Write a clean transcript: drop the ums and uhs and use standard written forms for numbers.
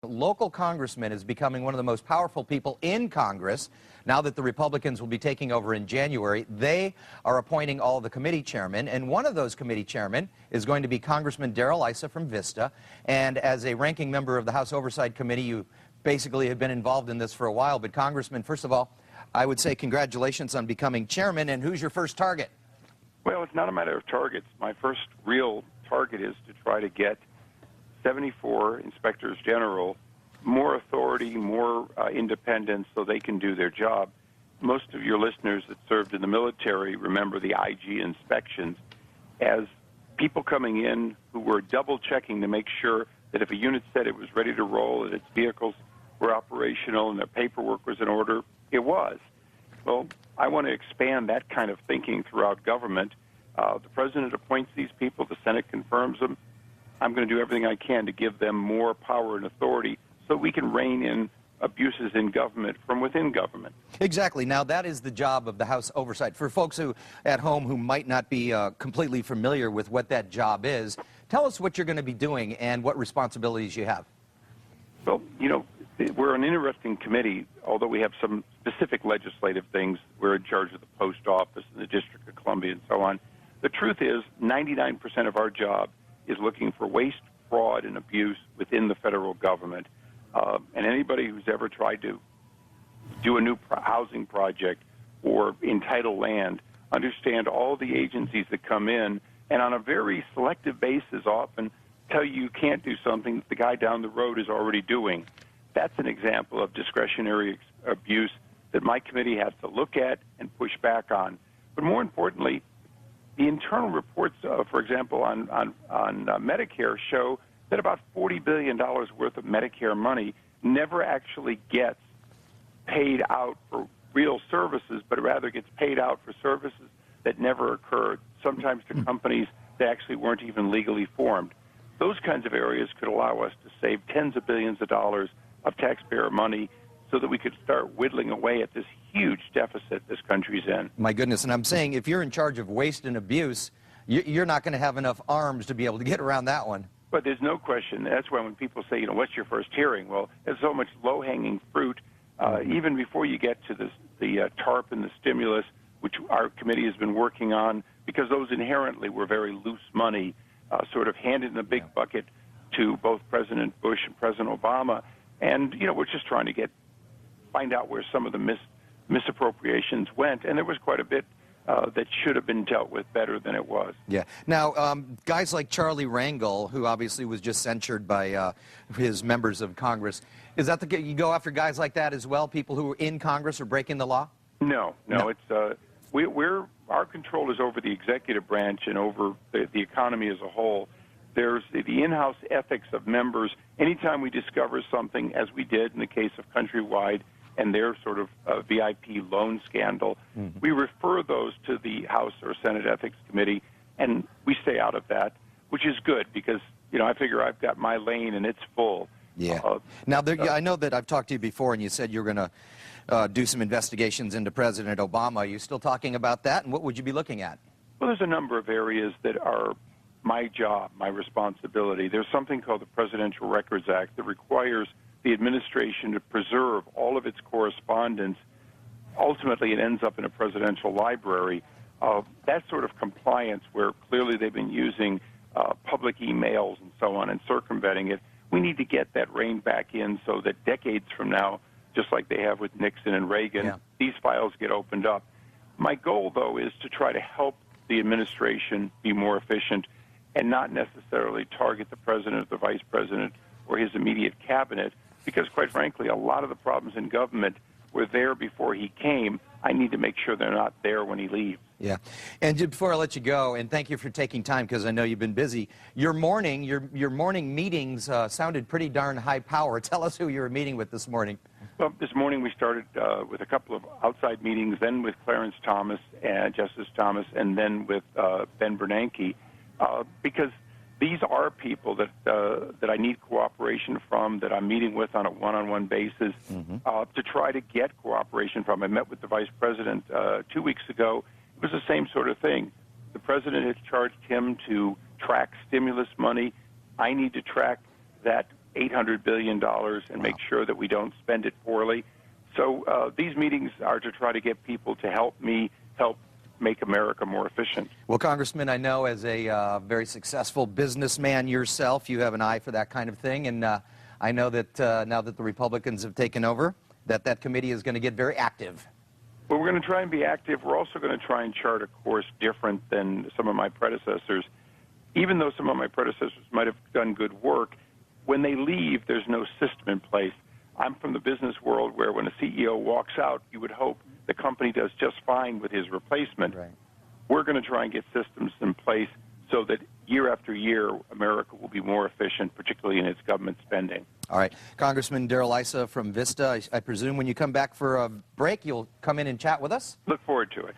Local congressman is becoming one of the most powerful people in Congress. Now that the Republicans will be taking over in January, they are appointing all of the committee chairmen, and one of those committee chairmen is going to be Congressman Darrell Issa from Vista. And as a ranking member of the House Oversight Committee, you basically have been involved in this for a while. But Congressman, first of all, I would say congratulations on becoming chairman. And who's your first target? Well, it's not a matter of targets. My first real target is to try to get 74 inspectors general more authority, more independence so they can do their job. Most of your listeners that served in the military remember the IG inspections as people coming in who were double-checking to make sure that if a unit said it was ready to roll, that its vehicles were operational and their paperwork was in order, it was. Well, I want to expand that kind of thinking throughout government. The president appoints these people, the Senate confirms them. I'm going to do everything I can to give them more power and authority so we can rein in abuses in government from within government. Exactly. Now, that is the job of the House Oversight. For folks who at home who might not be completely familiar with what that job is, tell us what you're going to be doing and what responsibilities you have. Well, you know, we're an interesting committee. Although we have some specific legislative things, we're in charge of the post office and the District of Columbia and so on. The truth is 99% of our job is looking for waste, fraud, and abuse within the federal government. And anybody who's ever tried to do a new housing project or entitle land, understand all the agencies that come in, and on a very selective basis often tell you can't do something that the guy down the road is already doing. That's an example of discretionary abuse that my committee has to look at and push back on. But more importantly, the internal reports, for example, on Medicare show that about $40 billion worth of Medicare money never actually gets paid out for real services, but rather gets paid out for services that never occurred, sometimes to companies that actually weren't even legally formed. Those kinds of areas could allow us to save tens of billions of dollars of taxpayer money so that we could start whittling away at this huge deficit this country's in. My goodness, and I'm saying if you're in charge of waste and abuse, you're not going to have enough arms to be able to get around that one. But there's no question. That's why when people say, you know, what's your first hearing? Well, there's so much low-hanging fruit, even before you get to the TARP and the stimulus, which our committee has been working on, because those inherently were very loose money, sort of handed in a big bucket to both President Bush and President Obama. And, you know, we're just trying to find out where some of the misappropriations went. And there was quite a bit that should have been dealt with better than it was. Yeah. Now, guys like Charlie Rangel, who obviously was just censured by his members of Congress, is that you go after guys like that as well, people who are in Congress or breaking the law? No. It's our control is over the executive branch and over the economy as a whole. There's the in-house ethics of members. Anytime we discover something, as we did in the case of Countrywide and their sort of VIP loan scandal, we refer those to the House or Senate Ethics Committee, and we stay out of that, which is good because, you know, I figure I've got my lane and it's full. Yeah. Now, I know that I've talked to you before, and you said you're going to do some investigations into President Obama. Are you still talking about that, and what would you be looking at? Well, there's a number of areas that are my job, my responsibility. There's something called the Presidential Records Act that requires the administration to preserve all of its correspondence. Ultimately, it ends up in a presidential library. That sort of compliance, where clearly they've been using public emails and so on and circumventing it, we need to get that reined back in so that decades from now, just like they have with Nixon and Reagan, these files get opened up. My goal, though, is to try to help the administration be more efficient and not necessarily target the president or the vice president or his immediate cabinet, because, quite frankly, a lot of the problems in government were there before he came. I need to make sure they're not there when he leaves. Yeah. And before I let you go, and thank you for taking time because I know you've been busy, your morning meetings sounded pretty darn high power. Tell us who you were meeting with this morning. Well, this morning we started with a couple of outside meetings, then with Clarence Thomas and Justice Thomas, and then with Ben Bernanke, because these are people that I need cooperation from, that I'm meeting with on a one-on-one basis to try to get cooperation from. I met with the Vice President 2 weeks ago. It was the same sort of thing. The President has charged him to track stimulus money. I need to track that $800 billion and make sure that we don't spend it poorly. So these meetings are to try to get people to help me help make America more efficient. Well, Congressman, I know as a very successful businessman yourself, you have an eye for that kind of thing, and I know that now that the Republicans have taken over, that committee is going to get very active. Well, we're going to try and be active. We're also going to try and chart a course different than some of my predecessors. Even though some of my predecessors might have done good work, when they leave, there's no system in place. I'm from the business world where when a CEO walks out, you would hope the company does just fine with his replacement. Right. We're going to try and get systems in place so that year after year, America will be more efficient, particularly in its government spending. All right. Congressman Darrell Issa from Vista, I presume when you come back for a break, you'll come in and chat with us? Look forward to it.